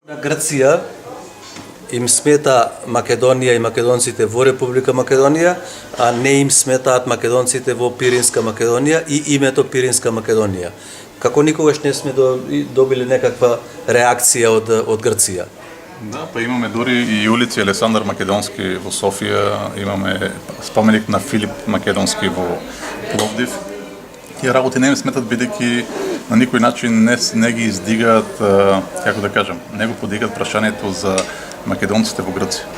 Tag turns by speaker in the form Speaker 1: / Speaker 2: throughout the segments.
Speaker 1: На Грција им смета Македонија и македонците во Република Македонија, а не им сметаат македонците во Пиринска Македонија и името Пиринска Македонија. Како никогаш не сме добили некаква реакција од Грција.
Speaker 2: Да, па имаме дури и улици Александар Македонски во Софија, имаме споменик на Филип Македонски во Пловдив. Тие работи не им сметат бидејќи на никој начин не ги издигаат, како да кажам, не го подигаат прашањето за македонците во Грција.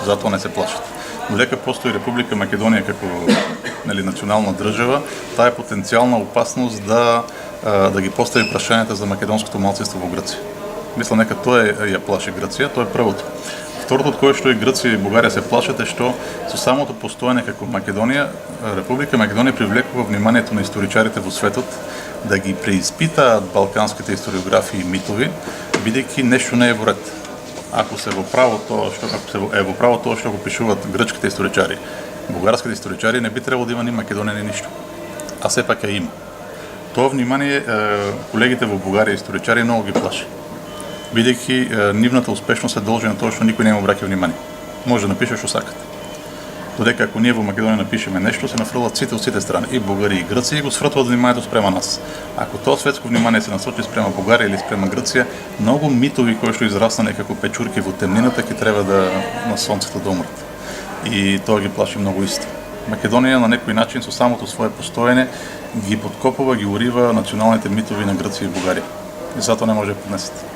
Speaker 2: Затоа не се плашат. Додека постои Република Македонија како национална држава, таа е потенцијална опасност да ги постави прашањата за македонското малцинство во Грција. Мислам нека тоа ја плаши Грција, тоа е првото. Второто од кое што и Грција и Бугарија се плашат е што со самото постоење како Македонија, Република Македонија привлекува вниманието на историчарите во светот да ги преиспитаат балканските историографии и митови, бидејќи нешто не е во ред. Ако се во право тоа што го пишуваат грчките историчари, бугарските историчари не би требало да има ни Македонија ни ништо. А сепак ја има. Тоа внимание колегите во Бугарија историчари многу ги плаши. Бидејќи нивната успешност се должи на тоа што никој не му обраќа внимание. Може да напише што сакат. Додека ако ние во Македонија напишеме нешто, се нафрлат сите од сите страни, и Бугарија и Грција, и го свртуваат вниманието спрема нас. Ако тоа светско внимание се насочи спрема Бугарија или спрема Грција, многу митови кои што израснале како печурки во темнината ќе треба да на сонцето да умрат. И тоа ги плаши многу исто. Македонија на некој начин со самото свое постоење ги подкопува, ги урива националните митови на Грција и Бугарија. И затоа не може да поднесат.